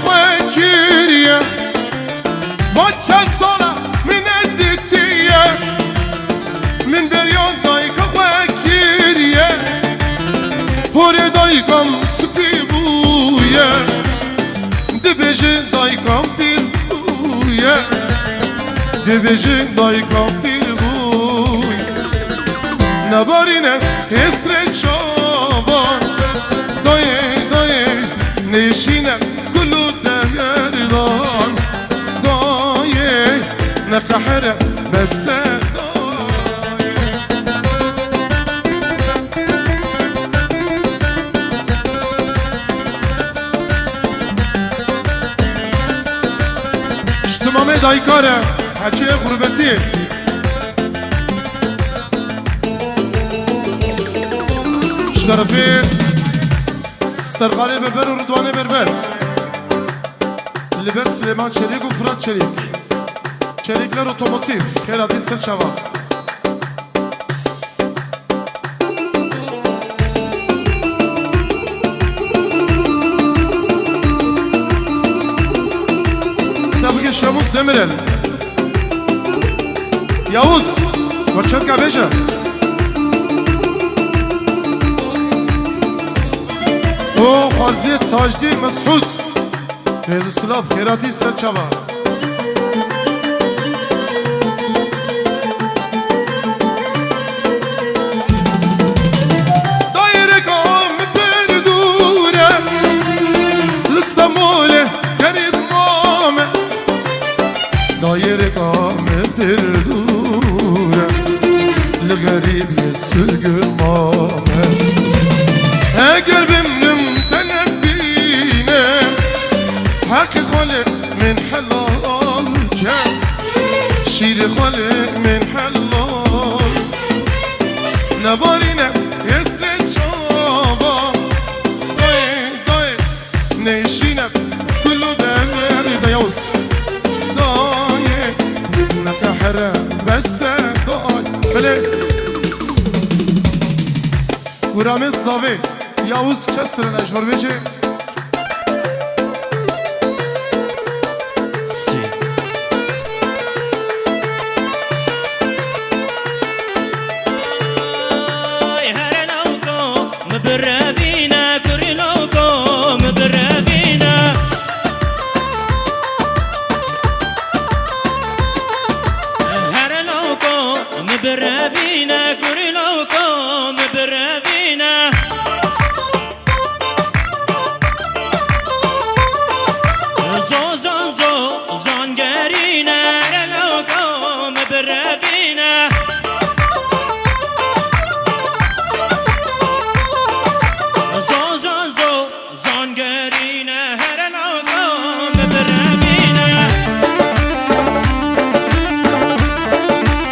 خوكيريا ما تشصنا من الدتية من بريون دايك خوكيريا فوري دايكم سبيبويا دبجن دايكم بيربويا دبجن دايكم بيربويا نبارينا استرتشابان داي نشينا كله دهردان داي نفحرة بس اجتماعي دايكارة حكي غربتي اشترفي سرغالي ببر و رضواني بربر لبر سليمان چريك و فرات چريك چريكler otomotiv kerati serçava Tabii Şamuz Demirel Yavuz Koçetka Beja O Xarziye Tacdi Mes'ud Feyzi Sılav Kerati Serçava Daire kam perdure L'Istanbul'e garib mame Daire kam perdure L'garib yesürgül mame قلبي حق خالق من حلال كان شير خالق من حلال نبارينا يستجابا داي نشينا كله دمر دايوس داي نكحرة بس داي بله ورامي الصافي ياوز كسر الأجور بيجي مبرابينا كوريلوكو مبرابينا هرلوكو مبرابينا كوريلوكو مبرابينا زو زو زو زو